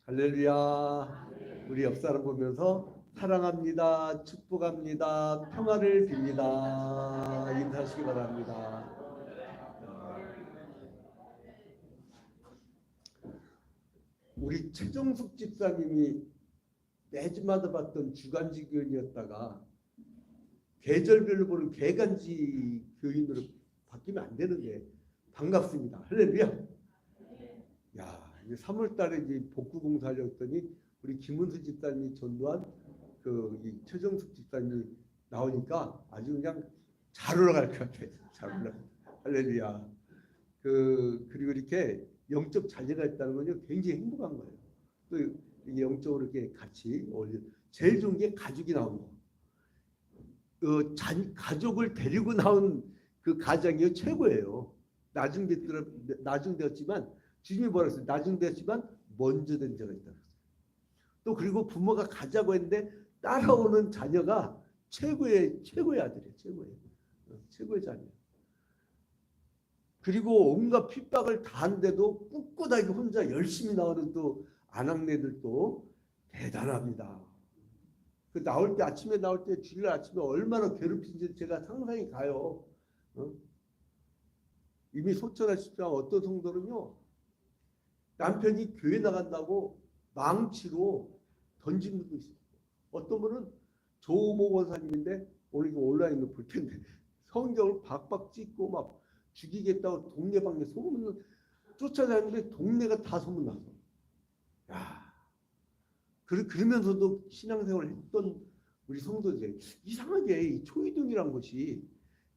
할렐루야. 우리 옆 사람 보면서 사랑합니다, 축복합니다, 평화를 빕니다 인사하시기 바랍니다. 우리 최정숙 집사님이 매주마다 봤던 주간지 교인이었다가 계절별로 보는 개간지 교인으로 바뀌면 안 되는데 반갑습니다. 할렐루야. 야, 이제 3월 달에 이제 복구 공사하려고 했더니 우리 김은수 집사님이 전도한 이 최정숙 집사님이 나오니까 아주 그냥 잘 올라갈 것 같아요. 잘 올라가. 할렐루야. 그리고 이렇게 영적 자녀가 있다는 건요 굉장히 행복한 거예요. 또 이게 영적으로 이렇게 같이 어울려. 제일 좋은 게 가족이 나오는 거. 가족을 데리고 나온 그 가정이 최고예요. 나중되었지만 주님이 뭐라 했어요? 나중되었지만 먼저 된 자가 있다. 또 그리고 부모가 가자고 했는데 따라오는 자녀가 최고의 아들이에요. 최고의 자녀. 그리고 온갖 핍박을 다 하는데도 꿋꿋하게 혼자 열심히 나오는 또 아낙네들도 대단합니다. 아침에 나올 때 주일 아침에 얼마나 괴롭힌지 제가 상상이 가요. 이미 소천하시지만 어떤 성도는요 남편이 교회 나간다고 망치로 던진 분도 있어요. 어떤 분은 조모 권사님인데 오늘 이거 온라인으로 볼 텐데 성경을 박박 찍고 막 죽이겠다고 동네방네 소문 쫓아다니는데 동네가 다 소문나서 야 그러면서도 신앙생활을 했던 우리 성도들 이상하게 이 초이동이란 것이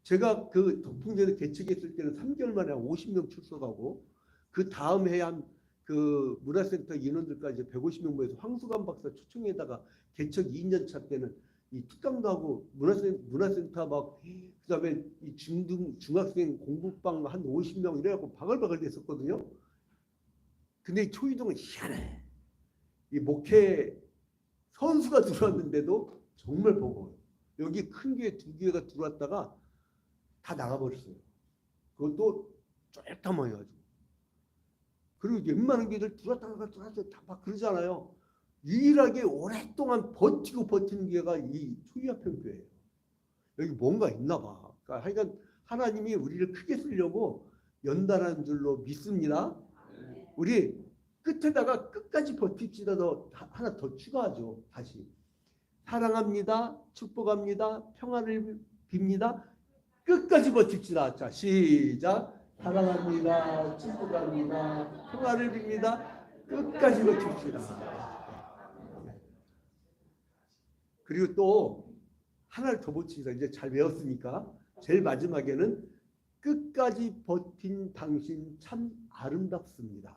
제가 그 덕풍제를 개척했을 때는 3개월 만에 50명 출석하고 그 다음 해에 한 그 문화센터 인원들까지 150명 모여서 황수관 박사 초청에다가 개척 2년 차 때는 이 특강도 하고 문화센터 막 그다음에 이 중학생 공부방 한 50명 이래갖고 바글바글 됐었거든요. 근데 이 초이동은 희한해. 이 목회 선수가 들어왔는데도 정말 버거워요. 여기 큰 교회 2교회가 들어왔다가 다 나가버렸어요. 그것도 쫄딱망해가지고. 그리고 웬만한 교회들 들어왔다가 다 막 그러잖아요. 유일하게 오랫동안 버티는 교회가 이 초이화평 교회예요. 여기 뭔가 있나 봐. 그러니까 하여간 하나님이 우리를 크게 쓰려고 연단하는 줄로 믿습니다. 우리 끝에다가 끝까지 버팁시다. 하나 더 추가하죠. 다시 사랑합니다, 축복합니다, 평안을 빕니다. 끝까지 버팁시다. 자, 시작. 사랑합니다, 축복합니다, 평안을 빕니다. 끝까지 버팁시다. 그리고 또 하나를 더 붙입니다. 이제 잘 외웠으니까 제일 마지막에는 끝까지 버틴 당신 참 아름답습니다.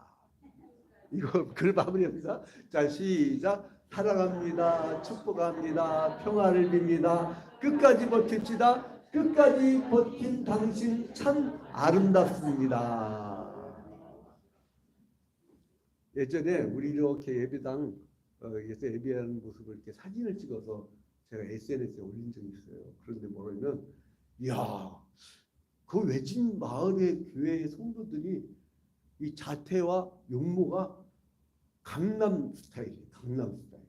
이거 글 마무리합니다. 자, 시작. 사랑합니다, 축복합니다, 평화를 빕니다. 끝까지 버팁시다. 끝까지 버틴 당신 참 아름답습니다. 예전에 우리 이렇게 예배당 에서 예배하는 모습을 이렇게 사진을 찍어서 제가 SNS에 올린 적이 있어요. 그런데 뭐냐면, 이야, 그 외진 마을의 교회 성도들이 이 자태와 용모가 강남 스타일이에요. 강남 스타일.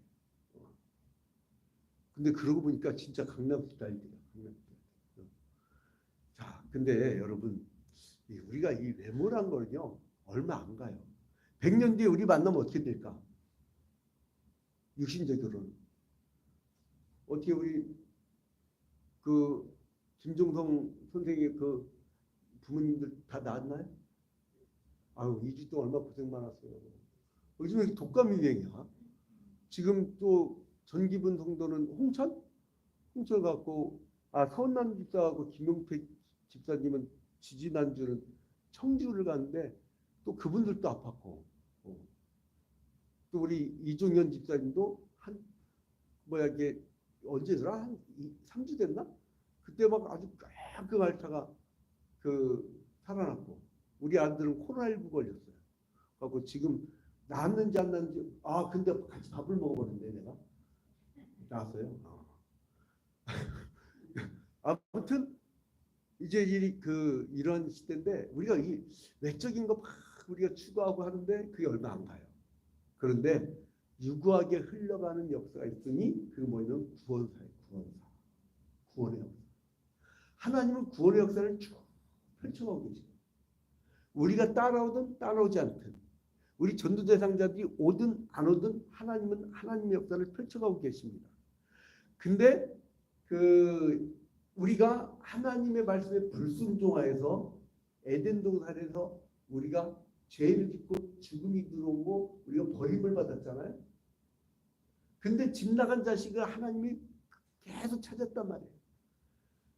근데 그러고 보니까 진짜 강남 스타일이에요. 자, 근데 여러분, 우리가 이 외모란 거는요 얼마 안 가요. 100년 뒤에 우리 만나면 어떻게 될까? 육신적 결혼. 어떻게 우리 그 김종성 선생의 그 부모님들 다 낳았나요? 아유, 2주 동안 얼마나 고생 많았어요. 요즘에 독감 유행이야. 지금 또 전기분 성도는 홍천 갖고 서운남 집사하고 김용택 집사님은 지지난주는 청주를 갔는데 또 그분들도 아팠고 또 우리 이종현 집사님도 이게 언제더라? 한 3주 됐나? 그때 막 아주 깡깡 앓다가 살아났고 우리 아들은 코로나19 걸렸어요. 그래서 지금 낳았는지 안 낳았는지 근데 같이 밥을 먹어버렸네 내가. 낳았어요. 아무튼 이제 이런 시대인데 우리가 이 외적인 거 막 우리가 추구하고 하는데 그게 얼마 안 가요. 그런데 유구하게 흘러가는 역사가 있으니 그게 뭐냐면 구원사예요. 구원의 역사. 하나님은 구원의 역사를 쭉 펼쳐가고 계세요. 우리가 따라오든 따라오지 않든 우리 전도 대상자들이 오든 안 오든 하나님은 하나님의 역사를 펼쳐가고 계십니다. 근데 우리가 하나님의 말씀에 불순종하여서 에덴 동산에서 우리가 죄를 짓고 죽음이 들어오고 우리가 버림을 받았잖아요. 근데 집 나간 자식을 하나님이 계속 찾았단 말이에요.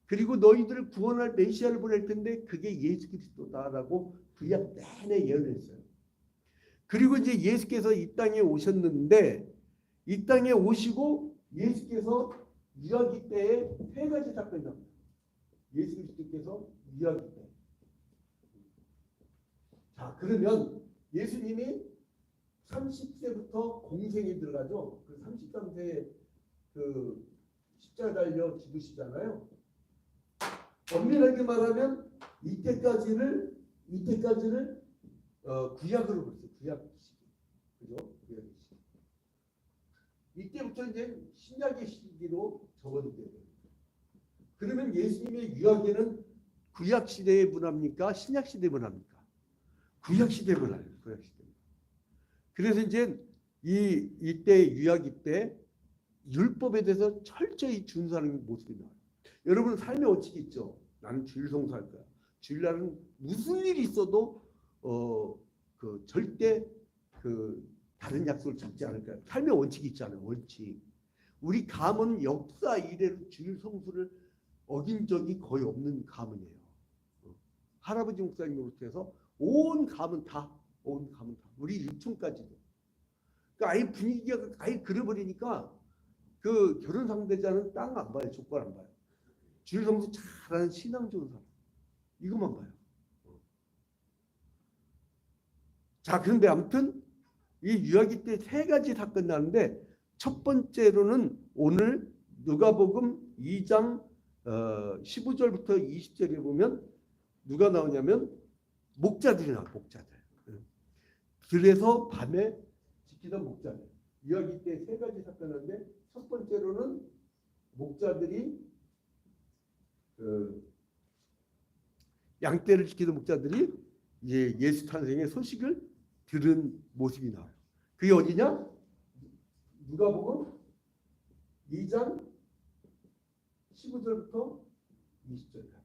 그리고 너희들을 구원할 메시아를 보낼 텐데 그게 예수 그리스도다라고 구약 내내 예언했어요. 그리고 이제 예수께서 이 땅에 오셨는데 이 땅에 오시고 예수께서 유아기 때에 세 가지 사건이 납니다. 예수 그리스도께서 유아기 때. 자, 그러면 예수님이 30세부터 공생에 들어가죠. 그 33세에 그 십자가 달려 죽으시잖아요. 엄밀하게 말하면 이때까지를 구약으로 봤어요. 구약 시기. 그죠? 구약 시기. 이때부터 이제 신약의 시기로 접어들게 돼요. 그러면 예수님의 유아기는 구약 시대의 문화입니까? 신약 시대의 문화입니까? 구약 시대의 문화예요. 구약 시대. 그래서 이제 이때 유아기 때 율법에 대해서 철저히 준수하는 모습이 나와요. 여러분 삶의 원칙이 있죠. 나는 주일 성수할 거야. 주일날은 무슨 일이 있어도 절대 다른 약속을 잡지 않을 거야. 삶의 원칙이 있잖아요. 원칙. 우리 가문은 역사 이래로 주일 성수를 어긴 적이 거의 없는 가문이에요. 할아버지 목사님으로부터 해서 온 가문 다. 우리 일촌까지도. 그러니까 아예 분위기가 아예 그려버리니까 그 결혼 상대자는 땅 안 봐요. 조건 안 봐요. 주일 성수 잘하는 신앙 좋은 사람. 이것만 봐요. 자, 그런데 아무튼 이 유아기 때 세 가지 사건이 나는데 첫 번째로는 오늘 누가복음 2장 15절부터 20절에 보면 누가 나오냐면 목자들이 나와요. 목자들. 그래서 밤에 지키던 목자들. 유아기 때 세 가지 사건인데 첫 번째로는 목자들이 양떼를 지키던 목자들이 이제 예수 탄생의 소식을 들은 모습이 나와요. 그게 어디냐? 누가복음 2장 15절부터 20절까지.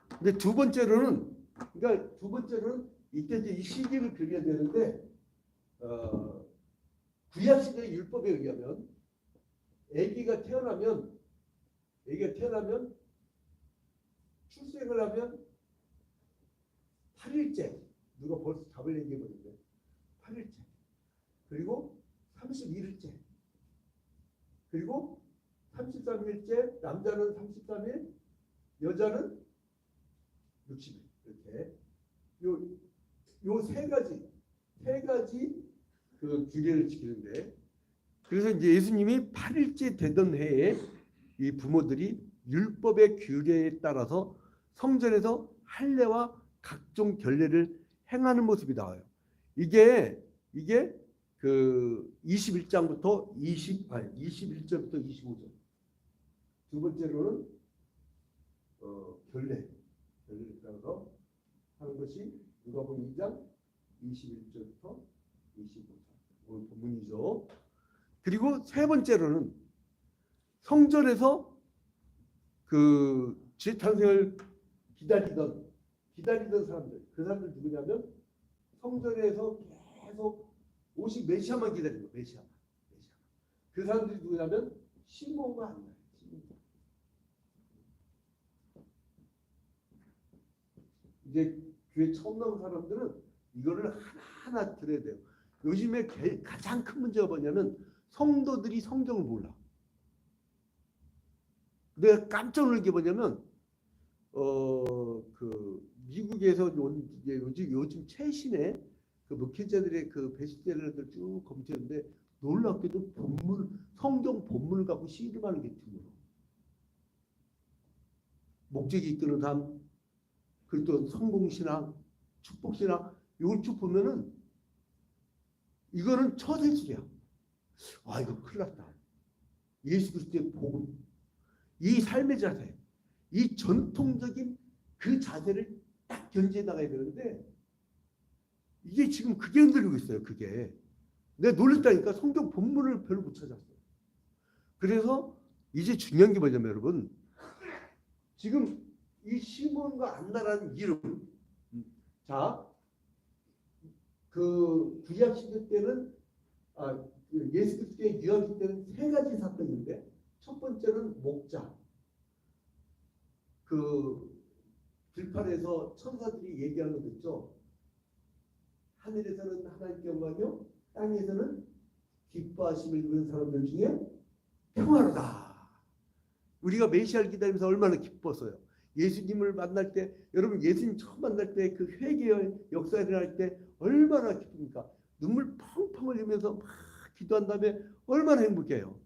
근데 두 번째로는 이때 이제 이 시기를 그려야 되는데 구약 시대 율법에 의하면 아기가 태어나면 출생을 하면 8일째 누가 벌써 답을 얘기해버렸는데 8일째 그리고 31일째 그리고 33일째 남자는 33일 여자는 60일 이렇게 요 세 가지 그 규례를 지키는데 그래서 이제 예수님이 8일째 되던 해에 이 부모들이 율법의 규례에 따라서 성전에서 할례와 각종 결례를 행하는 모습이 나와요. 이게 그 21장부터 21절부터 25절. 두 번째로는 결례를 따라서 하는 것이 누가복음 2장 21절부터 25절. 오늘 본문이죠. 그리고 세 번째로는 성전에서 그 재탄생을 기다리던 사람들. 그 사람들 누구냐면 성전에서 계속 오직 메시아만 기다리는 거예요. 메시아만. 그 사람들이 누구냐면 시몬과 안나. 이제 교회 처음 나온 사람들은 이거를 하나하나 들어야 돼요. 요즘에 가장 큰 문제가 뭐냐면 성도들이 성경을 몰라. 내가 깜짝 놀란 게 뭐냐면 그 미국에서 요즘 최신의 그 목회자들의 그 베스트셀러들 쭉 검토했는데 놀랍게도 성경 본문을 갖고 씨름하는 게 드물어. 목적이 이끄는 삶, 그리고 또 성공신앙, 축복신앙 이걸 쭉 보면은 이거는 처세술이야. 아, 이거 큰일 났다. 예수 그리스도의 복음, 이 삶의 자세, 이 전통적인 그 자세를 딱 견지해 나가야 되는데 이게 지금 그게 흔들리고 있어요. 그게. 내가 놀랬다니까. 성경 본문을 별로 못 찾았어요. 그래서 이제 중요한 게 뭐냐면 여러분, 지금 이 시몬과 안나라는 이름, 자, 그 구약 시대 때는 예수 그리스도의 유학시 때는 세 가지 사건인데, 첫 번째는 목자. 그 들판에서 천사들이 얘기하는 거 있죠. 하늘에서는 하나님께 영광이요, 땅에서는 기뻐하심을 입은 사람들 중에 평화로다. 우리가 메시아를 기다리면서 얼마나 기뻤어요. 예수님을 만날 때, 여러분 예수님 처음 만날 때 그 회개의 역사가 일어날 때 얼마나 기쁩니까? 눈물 펑펑 흘리면서 막 기도한 다음에 얼마나 행복해요.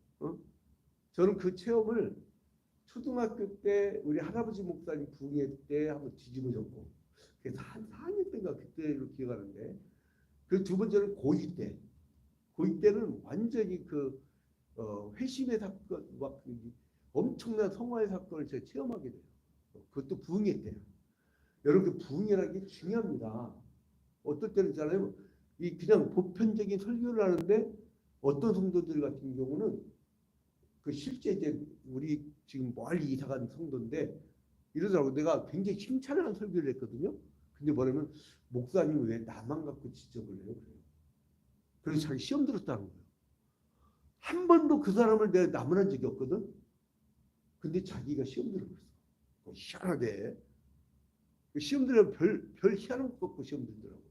저는 그 체험을 초등학교 때 우리 할아버지 목사님 부흥회 때 한번 뒤집어졌고, 그래서 한 4학년 때인가 그때로 기억하는데, 그 두 번째는 고2 때. 고2 때는 완전히 그 회심의 사건, 막 엄청난 성화의 사건을 제가 체험하게 돼요. 그것도 부흥회 때요. 여러분 그 부흥회라는 게 중요합니다. 어떨 때는 있잖아요. 이 그냥 보편적인 설교를 하는데 어떤 성도들 같은 경우는 그 실제 이제 우리 지금 멀리 이사간 성도인데 이러더라고. 내가 굉장히 칭찬하는 설교를 했거든요. 근데 뭐냐면 목사님 왜 나만 갖고 지적을 해요? 그래요. 그래서 자기 시험 들었다는 거예요. 한 번도 그 사람을 내가 나무란 적이 없거든. 근데 자기가 시험 들었어. 희한하게. 시험 들으면 별 희한한 것 없고 시험 들더라고.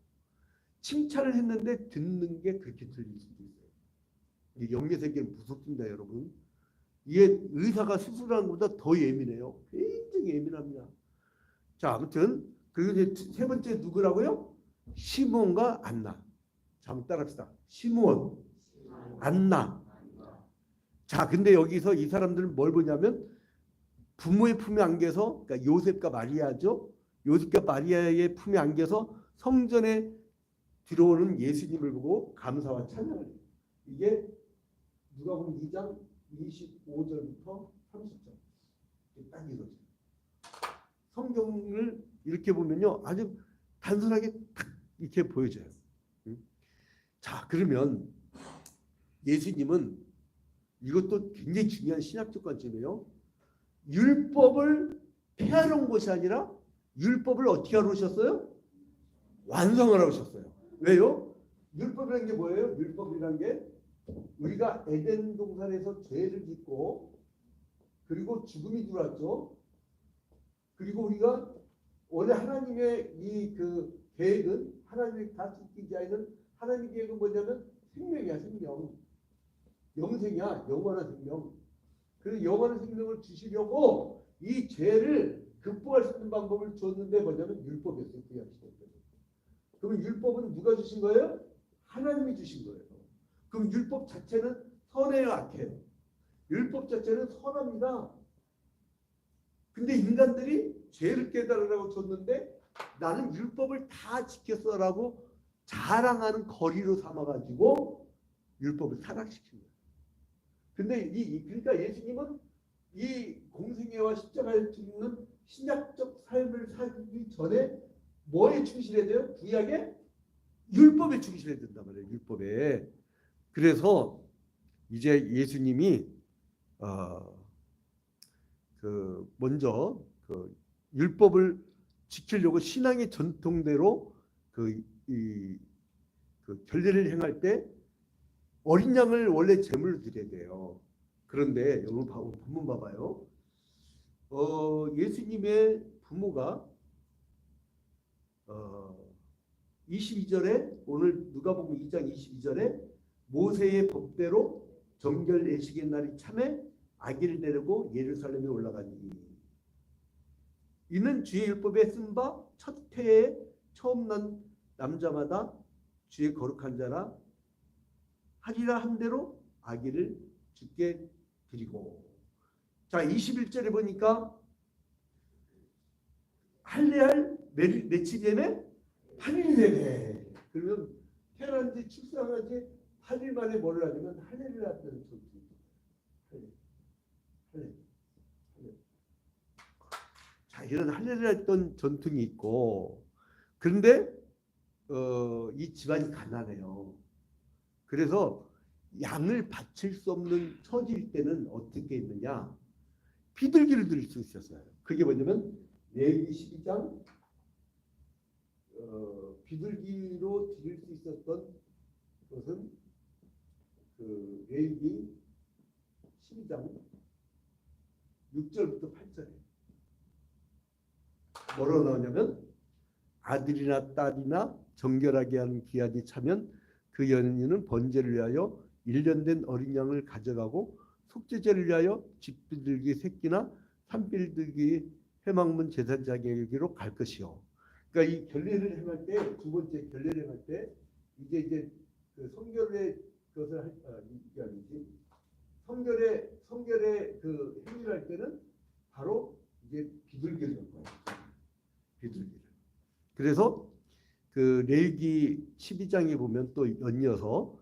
칭찬을 했는데 듣는 게 그렇게 들릴 수도 있어요. 이게 영계 세계는 무섭습니다, 여러분. 이게 의사가 수술하는 것보다 더 예민해요. 굉장히 예민합니다. 자, 아무튼 그리고 이제 세 번째 누구라고요? 시몬과 안나. 자, 한번 따라합시다. 시몬, 안나. 자, 근데 여기서 이 사람들은 뭘 보냐면 부모의 품에 안겨서, 그러니까 요셉과 마리아죠. 요셉과 마리아의 품에 안겨서 성전에 들어오는 예수님을 보고 감사와 찬양을 해요. 이게 누가복음 2장 25절부터 30절. 딱 이거죠. 성경을 이렇게 보면요, 아주 단순하게 딱 이렇게 보여져요. 자, 그러면 예수님은 이것도 굉장히 중요한 신학적 관점이에요. 율법을 폐하러 것이 아니라 율법을 어떻게 하러 오셨어요? 완성을 하러 오셨어요. 왜요? 율법이라는 게 뭐예요? 율법이라는 게 우리가 에덴 동산에서 죄를 짓고 그리고 죽음이 들어왔죠. 그리고 우리가 원래 하나님의 이 그 계획은, 하나님의 다스리기 자에는 하나님의 계획은 뭐냐면 생명이야, 생명. 영생이야, 영원한 생명. 그래서 영원한 생명을 주시려고 이 죄를 극복할 수 있는 방법을 줬는데 뭐냐면 율법이었어요. 그러면 율법은 누가 주신 거예요? 하나님이 주신 거예요. 그럼 율법 자체는 선해요, 악해요? 율법 자체는 선합니다. 근데 인간들이 죄를 깨달으라고 줬는데 나는 율법을 다 지켰어라고 자랑하는 거리로 삼아가지고 율법을 타락시킨 거예요. 근데 그러니까 예수님은 이 공생애와 십자가를 죽는 신약적 삶을 살기 전에 뭐에 충실해야 돼요? 구약의 율법에 충실해야 된단 말이에요. 율법에. 그래서 이제 예수님이 먼저 그 율법을 지키려고 신앙의 전통대로 그 결례를 행할 때 어린 양을 원래 제물로 드려야 돼요. 그런데 여러분 본문 봐봐요. 예수님의 부모가 22절에 오늘 누가복음 2장 22절에 모세의 법대로 정결 예식의 날이 참에 아기를 데리고 예루살렘에 올라가니 이는 주의 율법에 쓴 바 첫 해에 처음 난 남자마다 주의 거룩한 자라 하리라 한 대로 아기를 주께 드리고. 자, 21절에 보니까 할례할 며칠 전에 8일 내내. 그러면 태어난 하지 출산하지 8일 만에 뭐를 하냐면 할례를 낳았다는 전투. 할례. 할례. 할례. 자, 이런 할례를 했던 전통이 있고, 그런데 이 집안이 가난해요. 그래서 양을 바칠 수 없는 처지일 때는 어떻게 했느냐? 비둘기를 드릴 수 있었어요. 그게 뭐냐면 레위기 12장 비둘기로 드릴 수 있었던 것은 그 레위기 12장 6절부터 8절에 뭐라고 나오냐면 아들이나 딸이나 정결하게 하는 기한이 차면 그 여인은 번제를 위하여 1년 된 어린 양을 가져가고 속죄제를 위하여 집비둘기 새끼나 산비둘기 해망문 제사장에게로 갈 것이요. 그러니까 이 결례를 행할 때, 두 번째 결례를 행할 때 이제 그 성결의 그것을 이게 아니지. 성결의 그 행위를 할 때는 바로 이제 비둘기를 할 거예요. 비둘기를. 그래서 그 레위기 12장에 보면 또 연이어서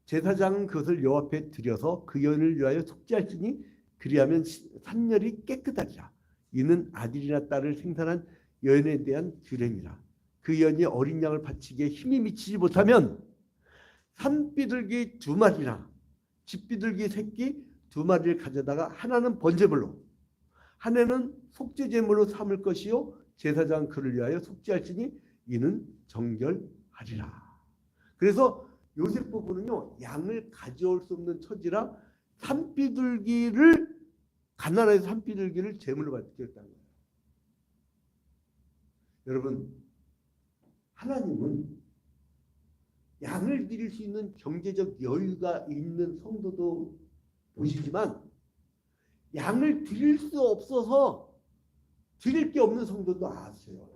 제사장은 그것을 여호와 앞에 드려서 그 여인을 위하여 속죄할지니 그리하면 산열이 깨끗하리라. 이는 아들이나 딸을 생산한 여인에 대한 규례니라. 그 여인이 어린 양을 바치기에 힘이 미치지 못하면 산비둘기 2마리나 집비둘기 새끼 2마리를 가져다가 하나는 번제물로 하나는 속죄제물로 삼을 것이요 제사장은 그를 위하여 속죄할지니 이는 정결하리라. 그래서 요셉 부부는요 양을 가져올 수 없는 처지라 산비둘기를 가난해서 산비둘기를 제물로 바치겠다는 거예요. 여러분 하나님은 양을 드릴 수 있는 경제적 여유가 있는 성도도 보시지만 양을 드릴 수 없어서 드릴 게 없는 성도도 아세요.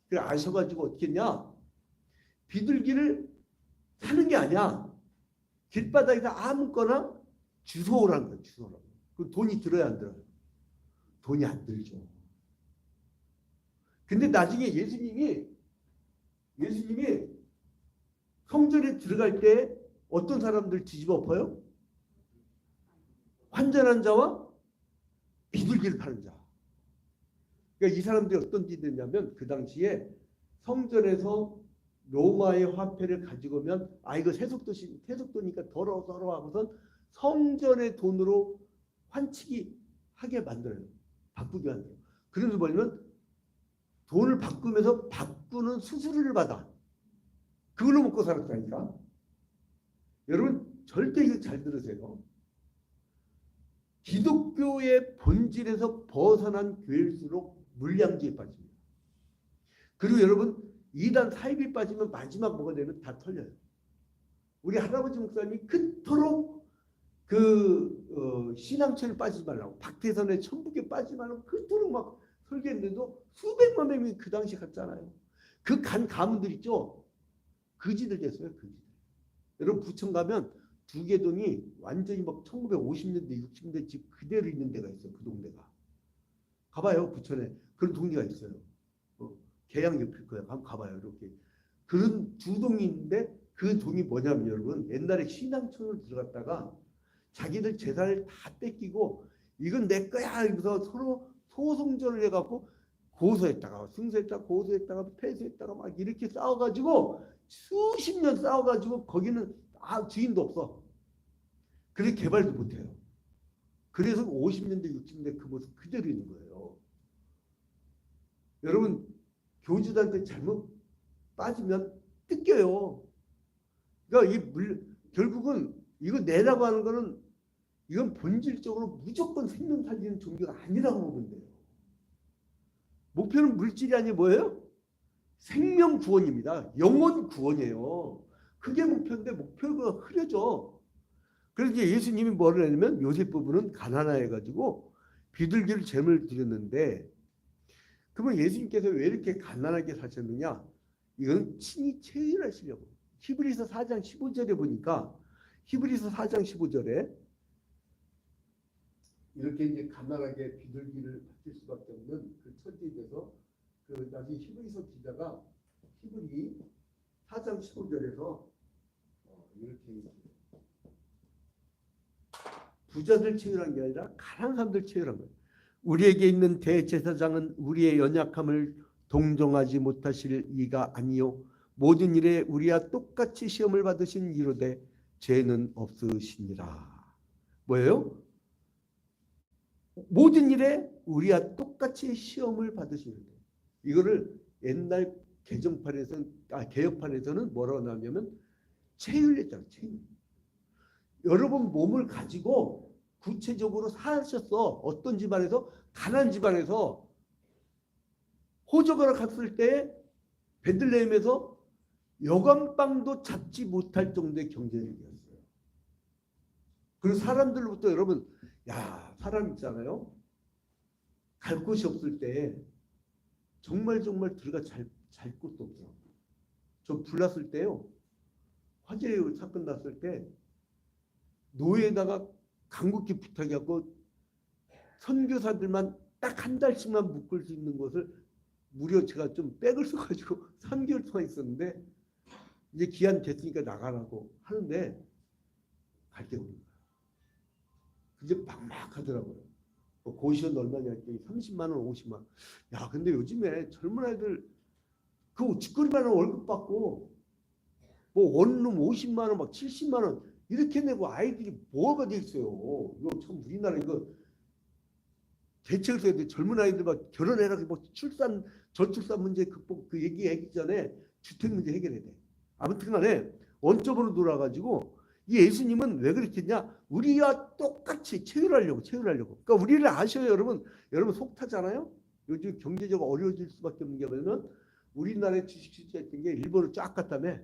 그래 아셔가지고 어떻게 했냐? 비둘기를 사는 게 아니야. 길바닥에다 아무거나 주워오라는 거예요. 주워오라고. 그 돈이 들어야 안 들어요? 돈이 안 들죠. 근데 나중에 예수님이 성전에 들어갈 때 어떤 사람들 뒤집어 엎어요? 환전한 자와 비둘기를 파는 자. 그러니까 이 사람들이 어떤 짓을 했냐면 그 당시에 성전에서 로마의 화폐를 가지고 오면 이거 세속도니까 더러워 하고선 성전의 돈으로 환치기 하게 만들어요. 바꾸게 만들어요. 그래서 뭐냐면 돈을 바꾸면서 바꾸는 수수료를 받아. 그걸로 먹고 살았다니까. 여러분 절대 이거 잘 들으세요. 기독교의 본질에서 벗어난 교회일수록 물량주의에 빠집니다. 그리고 여러분 이단 사입이 빠지면 마지막 뭐가 되면 다 털려요. 우리 할아버지 목사님이 그토록 신앙처에 빠지지 말라고 박태선의 천북에 빠지지 말라고 그토록 막 설계했는데도 수백만 명이 그 당시 갔잖아요. 그 간 가문들 있죠. 거지들 됐어요. 거지들. 여러분 부천 가면 두개동이 완전히 막 1950년대 60년대 집 그대로 있는 데가 있어요. 그 동네가. 가봐요. 부천에. 그런 동네가 있어요. 계양 옆일 거야. 한번 가봐요. 이렇게. 그런 두 동이 있는데 그 동이 뭐냐면 여러분 옛날에 신앙촌으로 들어갔다가 자기들 재산을 다 뺏기고 이건 내 거야 이러면서 서로 소송전을 해갖고 고소했다가 승소했다가 고소했다가 패소했다가 막 이렇게 싸워가지고 수십 년 싸워가지고 거기는 주인도 없어. 그래서 개발도 못해요. 그래서 50년대 60년대 그 모습 그대로 있는 거예요. 여러분 교주들한테 잘못 빠지면 뜯겨요. 그러니까 결국은 이거 내라고 하는 거는 이건 본질적으로 무조건 생명 살리는 종교가 아니라고 보면 돼요. 목표는 물질이 아니 뭐예요? 생명 구원입니다. 영혼 구원이에요. 그게 목표인데 목표가 흐려져. 그래서 이제 예수님이 뭐를 했냐면 요셉 부부는 가난해가지고 비둘기를 제물 드렸는데 그러면 예수님께서 왜 이렇게 가난하게 사셨느냐? 이건 친히 체휼하시려고. 히브리서 4장 15절에 보니까 히브리서 4장 15절에 이렇게 이제 가난하게 비둘기를 바칠 수밖에 없는 그 처지에 대해서 그 나중에 히브리서 기자가 히브리 4장 15절에서 이렇게 부자들 채우란 게 아니라 가난한 사람들 채우란 거예요. 우리에게 있는 대제사장은 우리의 연약함을 동정하지 못하실 이가 아니요 모든 일에 우리와 똑같이 시험을 받으신 이로되 죄는 없으시니라. 뭐예요? 모든 일에 우리와 똑같이 시험을 받으시는데 이거를 옛날 개혁판에서는 뭐라고 나오냐면 체휼했잖아요. 체휼. 여러분 몸을 가지고 구체적으로 사셨어. 어떤 집안에서 가난한 집안에서 호적을 갔을 때 베들레헴에서 여간빵도 잡지 못할 정도의 경제력이었어요. 그리고 사람들로부터 여러분 사람 있잖아요. 갈 곳이 없을 때 정말 들어가 잘 곳도 없어. 저 불났을 때요. 화재 사건 났을 때 노예에다가 간곡히 부탁해갖고 선교사들만 딱 한 달씩만 묶을 수 있는 것을 무려 제가 좀 백을 써가지고 3개월 동안 있었는데 이제 기한 됐으니까 나가라고 하는데 갈 데 없는 거야. 이제 막막하더라고요. 고시원 얼마냐 했더니 30만 원, 50만 원. 야, 근데 요즘에 젊은 아이들 그 쥐꼬리만 원 월급 받고 뭐 원룸 50만 원, 막 70만 원 이렇게 내고 아이들이 뭐가 돼 있어요. 이거 참 우리나라 이거 대책을 써야 돼. 젊은 아이들 막 결혼해라, 뭐 출산 저출산 문제 극복 그 얘기하기 전에 주택 문제 해결해야 돼. 아무튼간에 원점으로 돌아가지고 이 예수님은 왜 그랬겠냐? 우리와 똑같이 체휼하려고. 그러니까 우리를 아셔요, 여러분. 여러분 속 타잖아요. 요즘 경제적으로 어려워질 수밖에 없는 게 뭐냐면 우리나라의 주식 시장했던 게 일본을 쫙 갔다며.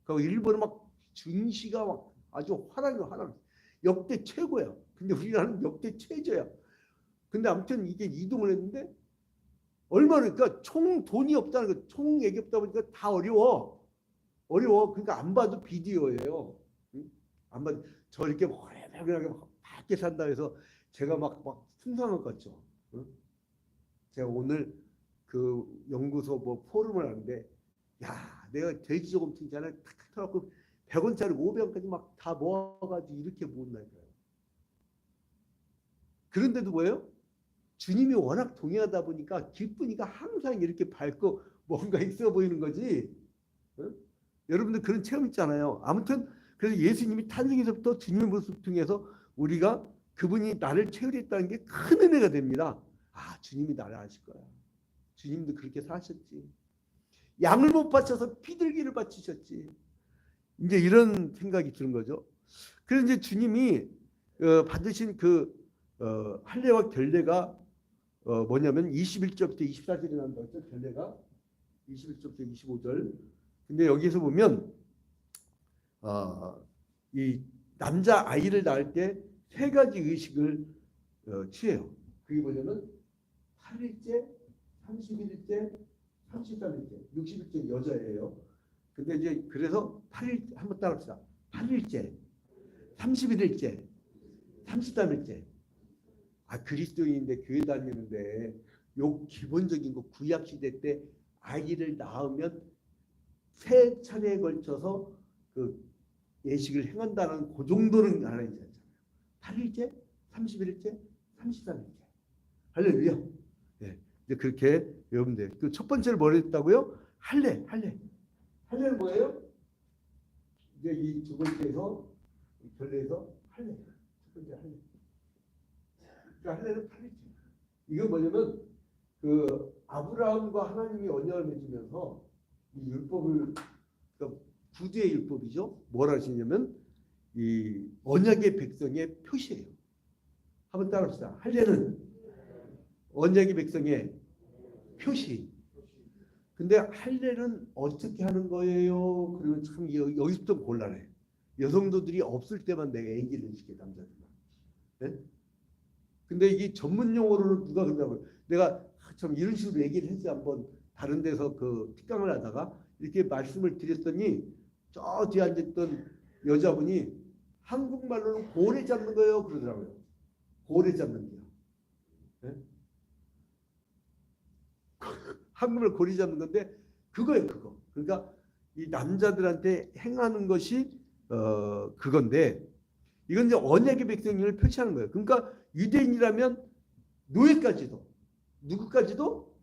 그 일본은 막 증시가 막 아주 화랑 역대 최고야. 근데 우리나라는 역대 최저야. 근데 아무튼 이게 이동을 했는데 얼마나 그러니까 총 돈이 없다는 거, 총 얘기 없다 보니까 다 어려워. 그러니까 안 봐도 비디오예요. 안 봐도 저 이렇게 호래하게 밖에 산다 해서 제가 막 풍성한 것 같죠. 제가 오늘 그 연구소 뭐 포럼을 하는데 내가 돼지저금 팅자를 탁 털어갖고 100원짜리 500원까지 막 다 모아가지고 이렇게 모은다니까요. 그런데도 뭐예요? 주님이 워낙 동행하다 보니까 기쁘니까 항상 이렇게 밝고 뭔가 있어 보이는 거지. 여러분들 그런 체험 있잖아요. 아무튼 그래서 예수님이 탄생에서부터 주님의 모습 통해서 우리가 그분이 나를 체휼했다는 게 큰 은혜가 됩니다. 주님이 나를 아실 거야. 주님도 그렇게 사셨지. 양을 못 바쳐서 피들기를 바치셨지. 이제 이런 생각이 드는 거죠. 그래서 이제 주님이 받으신 그 할례와 결례가 뭐냐면 21절부터 24절이 나온다 했죠. 결례가 21절부터 25절. 근데 여기서 보면 이 남자 아이를 낳을 때 세 가지 의식을 취해요. 그게 뭐냐면 8일째, 31일째, 33일째, 60일째 여자예요. 근데 이제 그래서 8일 한번 따라합시다. 8일째, 31일째, 33일째. 그리스도인인데 교회 다니는데 요 기본적인 거 구약 시대 때 아이를 낳으면 세 차례에 걸쳐서 그 예식을 행한다는 그 정도는 알아야 되잖아요. 8일째, 31일째, 33일째. 할렐루야. 네, 이제 그렇게 외우면 돼요. 그 첫 번째를 뭘 했다고요? 할례. 할례는 뭐예요? 이제 이 두 번째에서 결례에서 할례. 첫 번째 할례. 그러니까 할례는 8일째. 이건 뭐냐면 그 아브라함과 하나님이 언약을 맺으면서 이 율법을 그러니까 구두의 율법이죠. 뭘 하시냐면 이 언약의 백성의 표시예요. 한번 따라합시다. 할례는 언약의 백성의 표시. 근데 할례는 어떻게 하는 거예요? 그러면 참 여기서부터 곤란해. 여성도들이 없을 때만 내가 얘기를 시켜 남자들만. 네? 근데 이게 전문 용어로는 누가 그런다고 내가 참 이런 식으로 얘기를 했지 한번 다른 데서 그 특강을 하다가 이렇게 말씀을 드렸더니 저 뒤에 앉았던 여자분이 한국말로는 고래 잡는 거예요 그러더라고요. 고래 잡는 거야. 네? 한국말 고래 잡는 건데 그거예요 그거. 그러니까 이 남자들한테 행하는 것이 그건데 이건 이제 언약의 백성을 표시하는 거예요. 그러니까 유대인이라면 노예까지도 누구까지도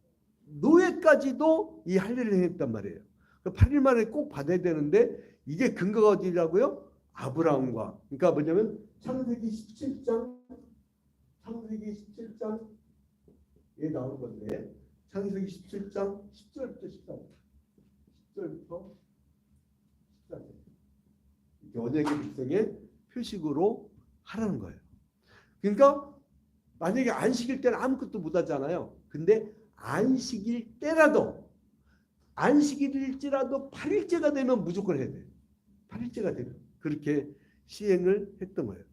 노예까지도 이 할례를 행했단 말이에요. 8일 만에 꼭 받아야 되는데 이게 근거가 어디라고요? 아브라함과 그러니까 뭐냐면 창세기 17장 창세기 17장에 나온 건데 창세기 17장 10절부터 14절 10절부터 14절 언약의 백성의 표식으로 하라는 거예요. 그러니까 만약에 안식일 때는 아무것도 못 하잖아요. 근데 안식일 때라도 안식일일지라도 8일째가 되면 무조건 해야 돼요. 8일째가 되면 그렇게 시행을 했던 거예요.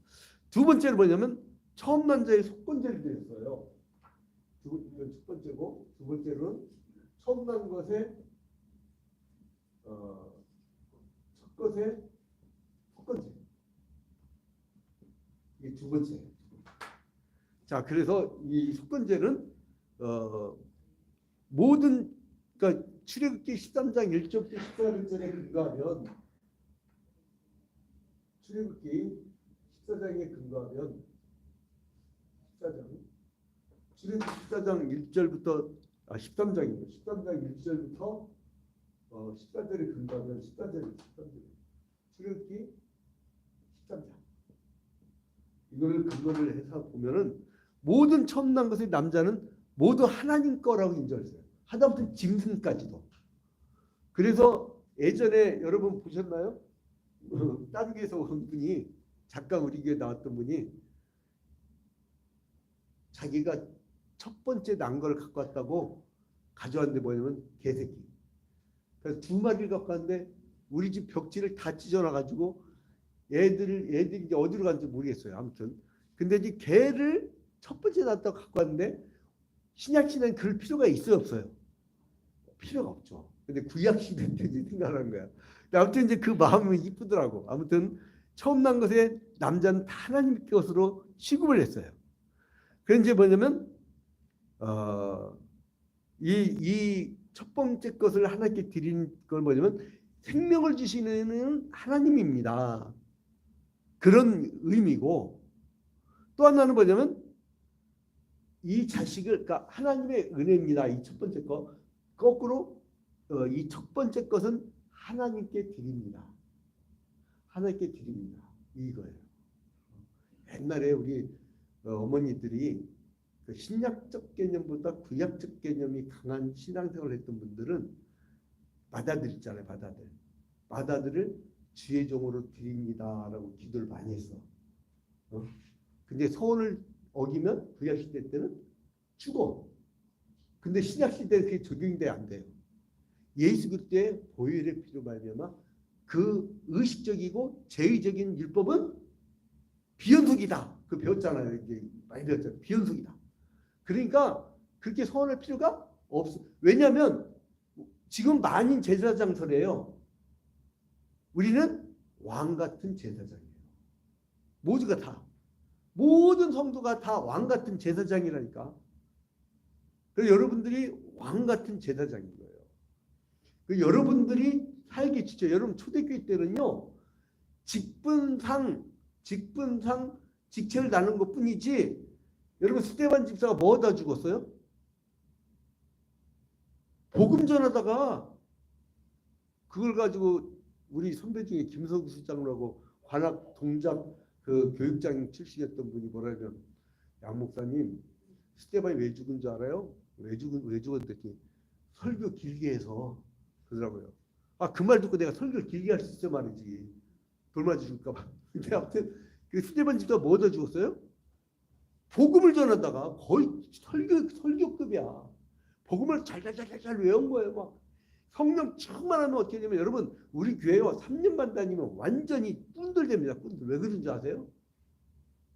두 번째는 뭐냐면 처음 난 자의 속건제를 드렸어요. 이건 첫 번째고 두 번째는 처음 난 것의 첫 것의 속건제. 이게 두 번째. 자, 그래서 이 속건제는 모든 그러니까 출애굽기 13장 1절부터 14절에 근거하면 출애굽기 14장에 근거하면 14장 1절부터 13장입니다. 13장 1절부터 14절에 근거하면 14절 출애굽기 13장 이거를 근거를 해서 보면은 모든 처음 난 것의 남자는 모두 하나님 거라고 인정했어요. 하다못해 짐승까지도. 그래서 예전에 여러분 보셨나요? 다른 교회에서 온 분이 잠깐 우리 교회 나왔던 분이 자기가 첫 번째 난 걸 갖고 왔다고 가져왔는데 뭐냐면 개새끼. 그래서 두 마리를 갖고 왔는데 우리 집 벽지를 다 찢어놔가지고 애들이 이제 어디로 간지 모르겠어요. 아무튼 근데 이 개를 첫 번째 낳았다고 갖고 왔는데 신약 시대는 그럴 필요가 있어요, 없어요? 필요가 없죠. 근데 구약 시대 때 생각하는 거야. 아무튼 이제 그 마음이 이쁘더라고. 아무튼 처음 난 것에 남자는 다 하나님 것으로 취급을 했어요. 그래서 이제 뭐냐면 이 첫 번째 것을 하나님께 드린 걸 뭐냐면 생명을 주시는 하나님입니다. 그런 의미고 또 하나는 뭐냐면 이 자식을 그러니까 하나님의 은혜입니다. 이 첫 번째 거 거꾸로 이 첫 번째 것은 하나님께 드립니다. 하나님께 드립니다. 이거예요. 옛날에 우리 어머니들이 그 신약적 개념보다 구약적 개념이 강한 신앙생활을 했던 분들은 마다들 있잖아요. 마다들을 주의 종으로 드립니다라고 기도를 많이 했어. 근데 서원을 어기면 구약 시대 때는 죽어. 근데 신약 시대는 그게 적용이 안 돼요. 예수 그리스도의 보혈의 피로 말미암아 그 의식적이고 제의적인 율법은 비연속이다. 그 배웠잖아요. 이제 많이 배웠잖아요. 비연속이다. 그러니까 그렇게 서원할 필요가 없어. 왜냐하면 지금 만인 제사장설이에요. 우리는 왕 같은 제사장이에요. 모두가 다. 모든 성도가 다 왕 같은 제사장이라니까. 그래서 여러분들이 왕 같은 제사장인 거예요. 그 여러분들이 살기 진짜 여러분 초대교회 때는요. 직분상 직책을 나눈 것뿐이지 여러분 스데반 집사가 뭐하다 죽었어요? 복음 전하다가 그걸 가지고 우리 선배 중에 김석우 수장이라고 관악 동장 그 교육장 출신이었던 분이 뭐라면 양 목사님 스데반이 왜 죽은 줄 알아요? 왜 죽었더니 설교 길게 해서 그러더라고요. 아, 그 말 듣고 내가 설교를 길게 할 수 있어 말이지. 돌맞이 줄까 봐. 근데 아무튼 그 스데반 집사가 뭐하다 죽었어요? 복음을 전하다가 거의 설교급이야. 복음을 잘 외운 거예요. 막 성령 충만하면 어떻게 되냐면 여러분 우리 교회와 3년 반 다니면 완전히 꾼들됩니다. 꾼들. 왜 그런 줄 아세요?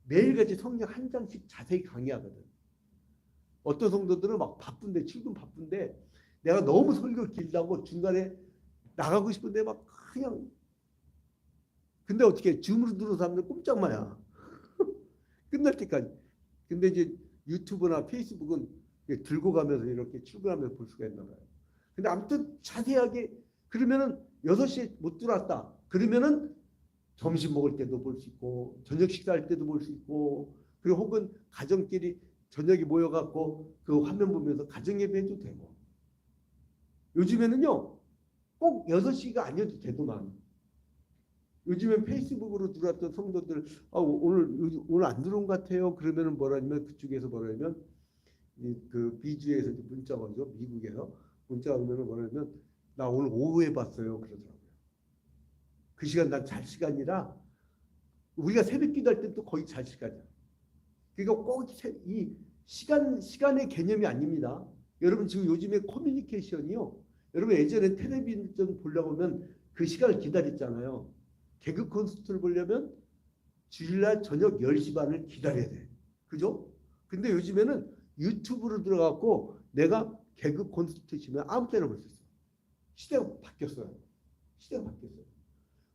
매일같이 성경 한 장씩 자세히 강의하거든. 어떤 성도들은 막 바쁜데 출근 바쁜데 내가 너무 설교 길다고 중간에 나가고 싶은데 막 그냥 근데 어떻게 줌으로 들어서 사람들 꼼짝마야. 끝날 때까지. 근데 이제 유튜브나 페이스북은 들고 가면서 이렇게 출근하면서 볼 수가 있나 봐요. 근데 아무튼 자세하게 그러면은 6시에 못 들어왔다. 그러면은 점심 먹을 때도 볼 수 있고 저녁 식사할 때도 볼 수 있고 그리고 혹은 가정끼리 저녁에 모여갖고 그 화면 보면서 가정 예배해도 되고 요즘에는요 꼭 6시가 아니어도 되더만 요즘엔 페이스북으로 들어왔던 성도들 오늘 안 들어온 것 같아요. 그러면은 뭐라면 그쪽에서 뭐라면 그 비주에서 문자가 오죠. 미국에서 문자가 오면은 뭐라면 나 오늘 오후에 봤어요. 그러더라고요. 그 시간 난 잘 시간이라 우리가 새벽 기도할 때 또 거의 잘 시간이야. 그러니까 꼭 이 시간의 개념이 아닙니다. 여러분 지금 요즘에 커뮤니케이션이요. 여러분 예전에 텔레비전 보려고 하면 그 시간을 기다렸잖아요. 개그 콘서트를 보려면 주일날 저녁 10시 반을 기다려야 돼. 그죠? 근데 요즘에는 유튜브로 들어가고 내가 개그 콘서트 치면 아무 때나 볼 수 있어. 시대가 바뀌었어요. 시대가 바뀌었어요.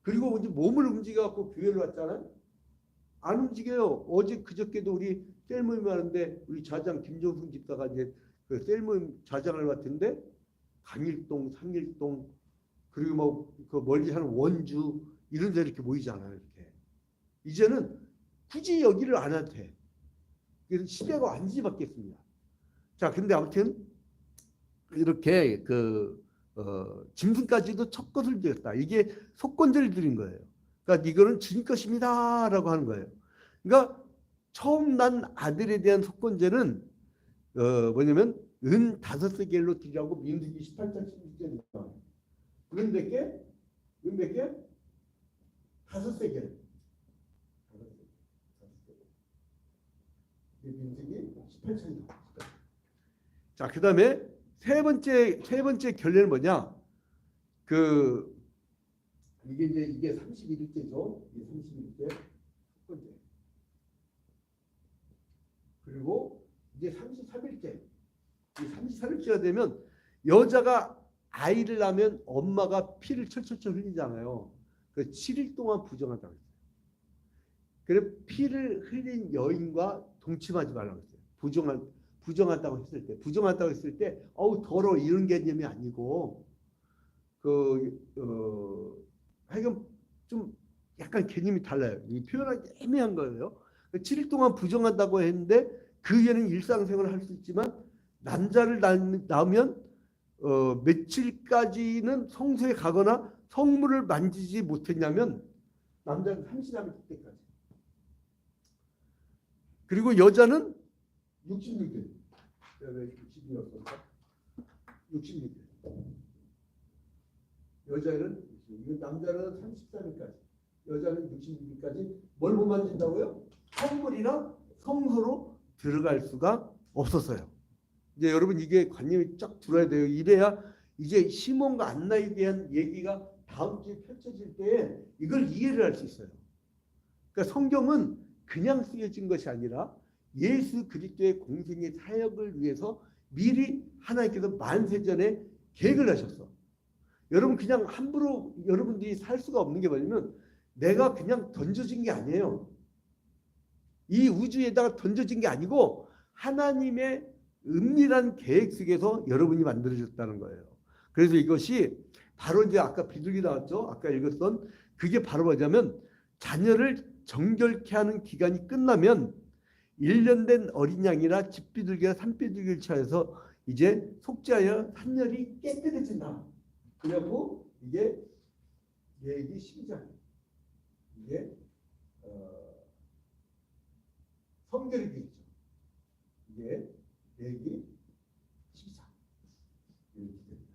그리고 이제 몸을 움직여갖고 교회를 왔잖아요. 안 움직여요. 어제 그저께도 우리 셀모임을 하는데 우리 좌장 김종순 집사가 이제 그 셀모임 좌장을 맡은데 강일동, 상일동 그리고 뭐 그 멀리 사는 원주 이런 데 이렇게 모이잖아요. 이렇게 이제는 굳이 여기를 안 해도 돼. 그래서 시대가 완전히 바뀌었습니다. 자, 근데 아무튼 이렇게 짐승까지도 첫 것을 드렸다. 이게 속건제를 드린 거예요. 그러니까 이거는 주님 것입니다라고 하는 거예요. 그러니까 처음 난 아들에 대한 속건제는 뭐냐면 은 5세겔로 드리라고 민수기 18장 16절에 나와요. 은 몇 개? 은 몇 개? 5세겔. 민수기 18장이 나와요. 자, 그 다음에 세 번째 결례는 뭐냐? 이게 31일째죠. 이게 31일째 첫 번째. 그리고 이제 33일째. 이 33일째가 되면 여자가 아이를 낳으면 엄마가 피를 철철철 흘리잖아요. 그 7일 동안 부정하다고 했어요. 그래 피를 흘린 여인과 동침하지 말라고 했어요. 부정한다고 했을 때 어우 더러워 이런 개념이 아니고 하여간 좀 약간 개념이 달라요. 이 표현하기 애매한 거예요. 7일 동안 부정한다고 했는데 그 위에는 일상생활을 할 수 있지만 남자를 낳으면 며칠까지는 성소에 가거나 성물을 만지지 못했냐면 남자는 30일 때까지. 그리고 여자는 66일. 66일. 여자는 남자는 33일까지. 여자는 66일까지 뭘 못 만진다고요? 성물이나 성소로 들어갈 수가 없었어요. 이제 여러분 이게 관념이 쫙 들어야 돼요. 이래야 이제 시몬과 안나에 대한 얘기가 다음 주에 펼쳐질 때에 이걸 이해를 할 수 있어요. 그러니까 성경은 그냥 쓰여진 것이 아니라 예수 그리스도의 공생의 사역을 위해서 미리 하나님께서 만세전에 계획을 하셨어. 여러분 그냥 함부로 여러분들이 살 수가 없는 게 뭐냐면 내가 그냥 던져진 게 아니에요. 이 우주에다가 던져진 게 아니고 하나님의 은밀한 계획 속에서 여러분이 만들어졌다는 거예요. 그래서 이것이 바로 이제 아까 비둘기 나왔죠. 아까 읽었던 그게 바로 뭐냐면 자녀를 정결케 하는 기간이 끝나면 1년 된 어린 양이나 집비둘기나 산비둘기를 취해서 이제 속죄하여 산열이 깨끗해진다. 그래갖고 이게 레위기 12장 이게 성결의 기이죠. 이게 레위기 14 이렇게 됩니다.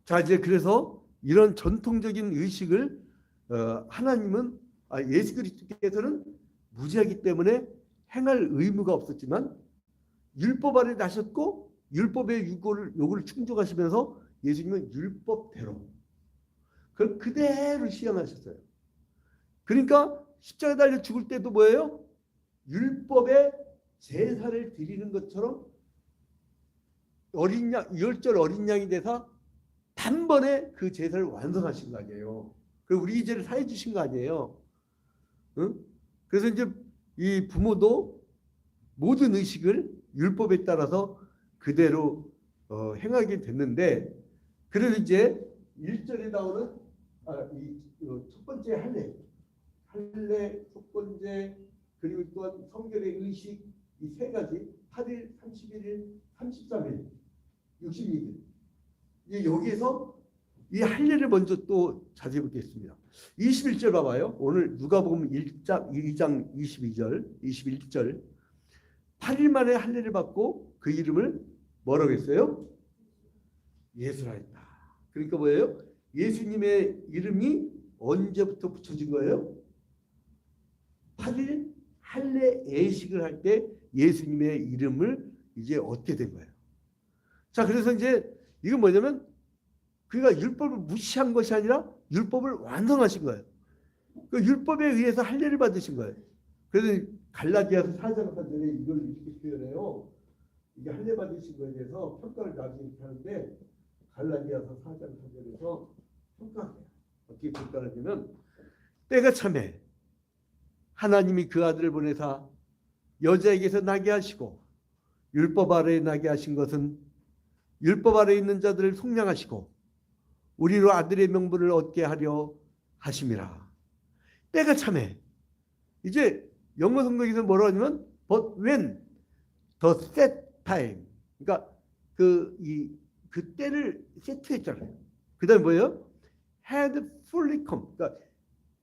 자 이제 그래서 이런 전통적인 의식을 하나님은 예수 그리스도께서는 무죄하기 때문에 행할 의무가 없었지만 율법 아래 나셨고 율법의 요구를 충족하시면서 예수님은 율법대로 그걸 그대로 시행하셨어요. 그러니까 십자가에 달려 죽을 때도 뭐예요? 율법의 제사를 드리는 것처럼 어린 양, 유월절 어린 양이 돼서 단번에 그 제사를 완성하신 거 아니에요. 그리고 우리 죄를 사해 주신 거 아니에요. 응? 그래서 이제 이 부모도 모든 의식을 율법에 따라서 그대로 행하게 됐는데 그래서 이제 1절에 나오는 첫 번째 할례 첫 번째, 그리고 또한 성결의 의식, 이 세 가지 8일, 31일, 33일, 66일. 여기에서 이 할례를 먼저 또 자세히 보겠습니다. 21절 봐봐요. 오늘 누가복음 1장 22절, 21절. 8일 만에 할례를 받고 그 이름을 뭐라고 했어요? 예수라 했다. 그러니까 뭐예요? 예수님의 이름이 언제부터 붙여진 거예요? 8일 할례 예식을 할 때 예수님의 이름을 이제 얻게 된 거예요. 자, 그래서 이제 이건 뭐냐면 그가 율법을 무시한 것이 아니라 율법을 완성하신 거예요. 그 율법에 의해서 할례를 받으신 거예요. 그래서 갈라디아서 4장 4절에 이걸 이렇게 표현해요. 이게 할례 받으신 거에 대해서 평가를 나중에 이렇게 하는데, 갈라디아서 4장 4절에서 평가해요. 어떻게 평가를 하냐면, 때가 참에 하나님이 그 아들을 보내사 여자에게서 나게 하시고 율법 아래에 나게 하신 것은 율법 아래에 있는 자들을 속량하시고 우리로 아들의 명분을 얻게 하려 하심이라. 때가 참에, 이제 영어 성경에서 뭐라고 하냐면 but when the set time, 그러니까 그 때를 세트했잖아요. 그 다음에 뭐예요? had fully come, 그러니까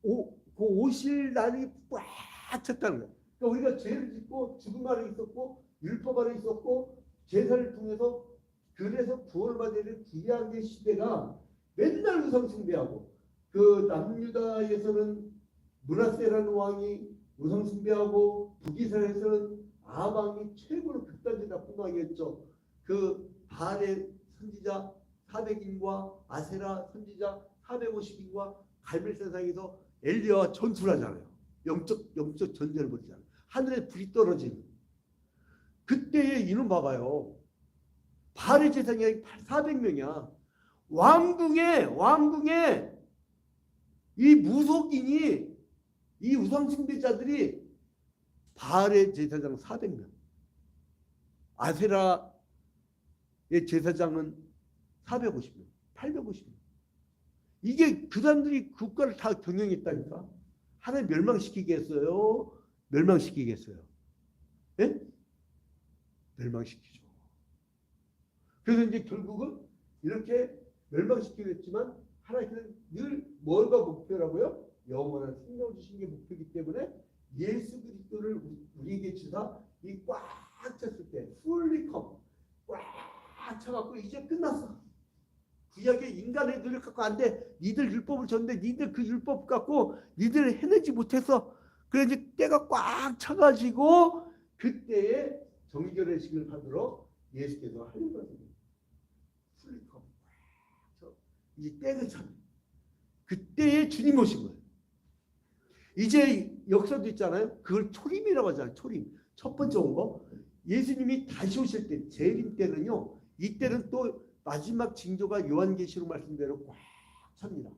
그 오실 날이 꽉 찼다는 거예요. 그러니까 우리가 죄를 짓고 죽음 아래 있었고 율법 아래 있었고 제사를 통해서, 그래서 구원을 받는 구약의 시대가 맨날 우상 숭배하고, 그 남유다에서는 므낫세라는 왕이 우상 숭배하고, 북이스라엘에서는 아방이 최고로 극단적인 나쁜 왕이었죠. 그 바알의 선지자 400인과 아세라 선지자 450인과 갈멜산상에서 엘리야와 전투를 하잖아요. 영적 전쟁을 벌이잖아요. 하늘에 불이 떨어지는 그때의 인원 봐봐요. 바알의 제사장이 400명이야. 왕궁에 이 무속인이, 이 우상숭배자들이 바알의 제사장 400명, 아세라의 제사장은 450명, 850명. 이게 그 사람들이 국가를 다 경영했다니까. 하나님 멸망시키겠어요? 멸망시키겠어요? 예? 멸망시키죠. 그래서 이제 결국은 이렇게 멸망시키겠지만 하나님께서는 늘 뭘가 목표라고요? 영원한 생명을 주신 게 목표이기 때문에 예수 그리스도를 우리에게 주사 이 꽉 찼을 때 fully come, 꽉 차갖고 이제 끝났어. 구약의 인간의 노력 갖고 안 돼. 니들 율법을 줬는데 니들 그 율법 갖고 니들 해내지 못했어. 그래서 이제 때가 꽉 차가지고 그때에 정결의식을 받으러 예수께서 하는 거죠. fully come. 이 때가 참 그때에 주님 오신 거예요. 이제 역사도 있잖아요. 그걸 초림이라고 하잖아요. 초림. 첫 번째 온 거. 예수님이 다시 오실 때, 재림 때는요. 이때는 또 마지막 징조가 요한계시록 말씀대로 꽉 찹니다.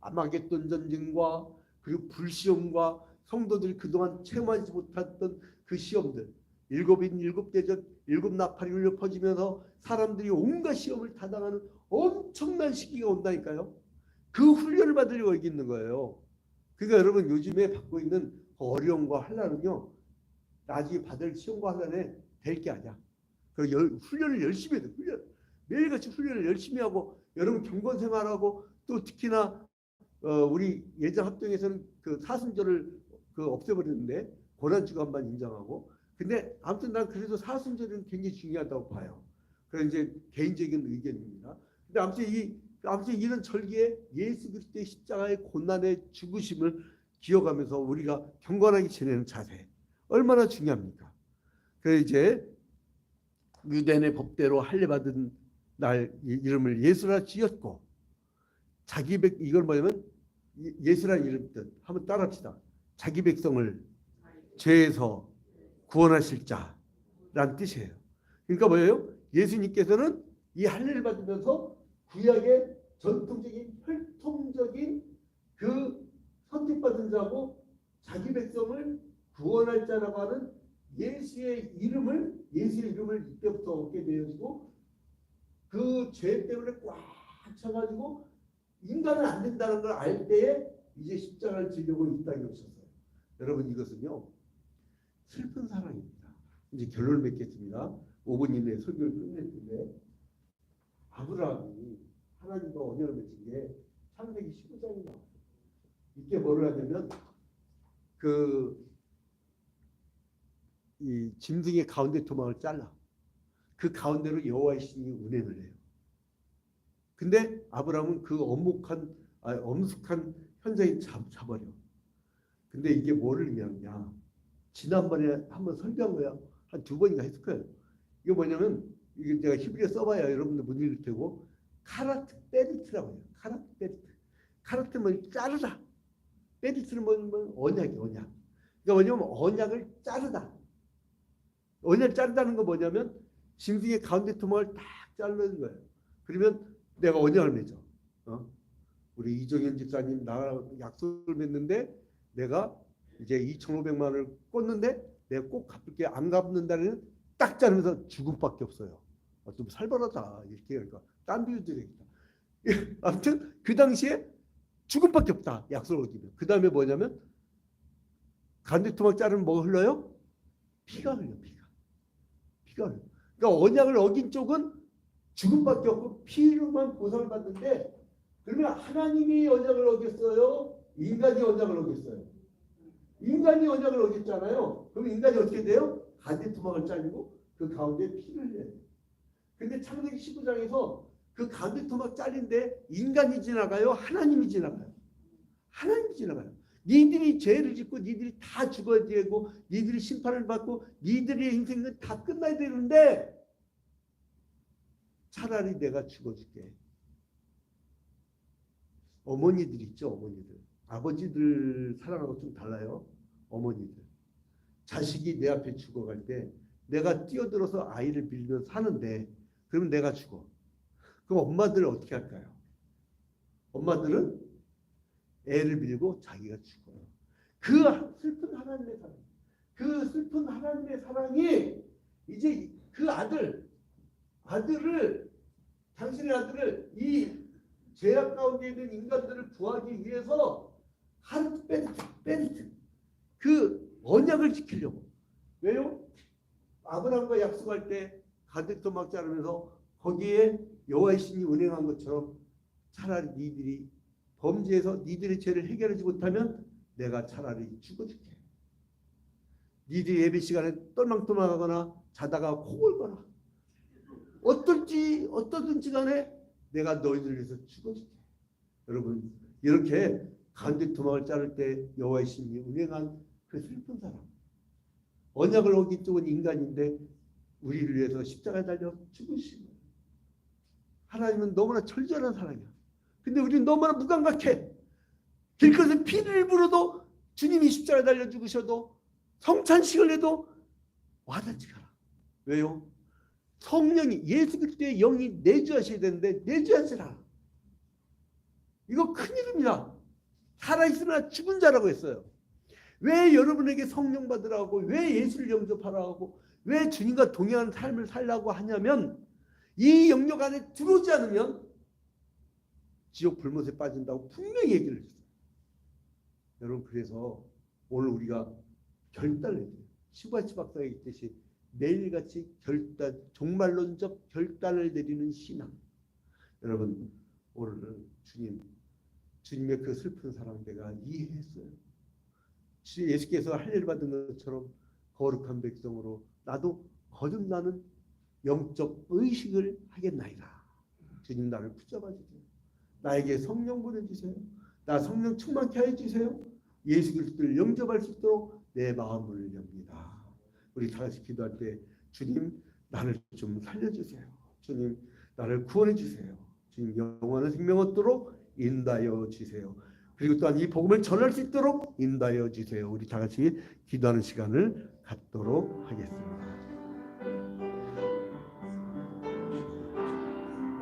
아마겟돈 전쟁과 그리고 불시험과 성도들이 그동안 체험하지 못했던 그 시험들, 일곱인 일곱대전, 일곱 나팔이 울려 퍼지면서 사람들이 온갖 시험을 다 당하는 엄청난 시기가 온다니까요. 그 훈련을 받으려고 여기 있는 거예요. 그러니까 여러분 요즘에 받고 있는 어려움과 환난은요, 나중에 받을 시험과 환난에 될 게 아니야. 그리고 훈련을 열심히 해야 돼. 매일같이 훈련을 열심히 하고, 여러분 경건 생활하고, 또 특히나 우리 예전 합동에서는 그 사순절을 없애버렸는데 고난주간만 인정하고, 근데 아무튼 난 그래도 사순절은 굉장히 중요하다고 봐요. 그런 이제 개인적인 의견입니다. 근데 아무튼 이런 절기에 예수 그리스도의 십자가의 고난의 죽으심을 기억하면서 우리가 경건하게 지내는 자세 얼마나 중요합니까? 그래서 이제 유대인의 법대로 할례 받은 날 이름을 예수라 지었고, 이걸 뭐냐면 예수라는 이름 뜻 한번 따라합시다. 자기 백성을 죄에서 구원하실 자란 뜻이에요. 그러니까 뭐예요? 예수님께서는 이 할례를 받으면서 구약의 전통적인 혈통적인 그 선택받은 자고 자기 백성을 구원할 자라고 하는 예수의 이름을 이때부터 얻게 되어지고, 그 죄 때문에 꽉 차가지고 인간은 안 된다는 걸 알 때에 이제 십자가를 지려고 이 땅에 오셨어요. 여러분 이것은요 슬픈 사랑입니다. 이제 결론을 맺겠습니다. 5분 이내에 설교를 끝낼 텐데 아브라함이 하나님과 언약을 맺은 게 창세기 15장에 나와요. 이때 뭐를 하냐면 이 짐승의 가운데 토막을 잘라 그 가운데로 여호와의 신이 운행을 해요. 근데 아브라함은 그 엄숙한 현장에 잡아려. 근데 이게 뭐를 의미하느냐? 지난번에 한번 설교한 거야. 한 2번인가 했을 거예요. 이게 뭐냐면 이게 제가 히브리어 써봐야 여러분들 못 읽을 테고 카라트 베리트라고 해요. 카라트 베리트. 카라트는 자르다. 베리트는 뭐냐면 언약이 언약. 그러니까 뭐냐면 언약을 자르다. 언약을 자르다는 거 뭐냐면 짐승의 가운데 토막을 딱 자르는 거예요. 그러면 내가 언약을 맺어. 우리 이정현 집사님 나랑 약속을 맺는데 내가 이제 2,500만 원을 꽂는데 내가 꼭 갚을게. 안 갚는다는 딱 자르면서 죽음밖에 없어요. 좀 살벌하다 이렇게. 그러니까 딴 비유 드리겠다. 아무튼 그 당시에 죽음밖에 없다 약속을 어기면. 그 다음에 뭐냐면 가운데 토막 자르면 뭐가 흘러요? 피가 흘려. 피가 흘려. 그러니까 언약을 어긴 쪽은 죽음밖에 없고 피로만 보상을 받는데 그러면 하나님이 언약을 어겼어요? 인간이 언약을 어겼어요? 인간이 언약을 어겼잖아요. 그럼 인간이 어떻게 돼요? 가운데 토막을 잘리고 그 가운데 피를 흘려요. 근데 창세기 15장에서 그 가운데 토막 잘린데 인간이 지나가요? 하나님이 지나가요? 하나님이 지나가요. 니들이 죄를 짓고 니들이 다 죽어야 되고 니들이 심판을 받고 니들의 인생은 다 끝나야 되는데 차라리 내가 죽어줄게. 어머니들 있죠. 어머니들. 아버지들 사랑하고 좀 달라요. 어머니들. 자식이 내 앞에 죽어갈 때 내가 뛰어들어서 아이를 빌면 사는데 그러면 내가 죽어. 그럼 엄마들은 어떻게 할까요? 엄마들은 애를 빌고 자기가 죽어요. 그 슬픈 하나님의 사랑. 그 슬픈 하나님의 사랑이 이제 그 당신의 아들을 이 죄악 가운데 있는 인간들을 구하기 위해서 하르트 베리트 그 언약을 지키려고. 왜요? 아브라함과 약속할 때 가운데 토막 자르면서 거기에 여호와의 신이 운행한 것처럼 차라리 니들이 범죄해서 니들의 죄를 해결하지 못하면 내가 차라리 죽어줄게. 니들이 예배 시간에 똘망똘망하거나 자다가 코 골거나 어떠든지 간에 내가 너희들 위해서 죽어줄게. 여러분 이렇게 가운데 토막을 자를 때 여호와의 신이 운행한 그 슬픈 사람. 언약을 어긴 쪽은 인간인데 우리를 위해서 십자가에 달려 죽으신 거예요. 하나님은 너무나 철저한 사랑이야. 근데 우리는 너무나 무감각해. 길거리에서 피를 물어도 주님이 십자가에 달려 죽으셔도 성찬식을 해도 와닿지가 않아. 왜요? 성령이 예수 그리스도의 영이 내주하셔야 되는데 내주하지 않아. 이거 큰일입니다. 살아있으나 죽은 자라고 했어요. 왜 여러분에게 성령 받으라고 왜 예수를 영접하라고 왜 주님과 동행하는 삶을 살라고 하냐면 이 영역 안에 들어오지 않으면 지옥 불못에 빠진다고 분명히 얘기를 했어요. 여러분 그래서 오늘 우리가 결단을 해야 돼요. 시바치 박사가 얘기했듯이 매일같이 종말론적 결단을 내리는 신앙. 여러분 오늘은 주님의 그 슬픈 사랑 내가 이해했어요. 예수께서 할례를 받은 것처럼 거룩한 백성으로 나도 거듭나는 영적 의식을 하겠나이다. 주님 나를 붙잡아 주세요. 나에게 성령 보내주세요. 나 성령 충만케 해주세요. 예수 그리스도를 영접할 수 있도록 내 마음을 엽니다. 우리 다 같이 기도할 때 주님 나를 좀 살려주세요. 주님 나를 구원해 주세요. 주님 영원한 생명 얻도록 인도하여 주세요. 그리고 또한 이 복음을 전할 수 있도록 인도하여 주세요. 우리 다 같이 기도하는 시간을 갖도록 하겠습니다.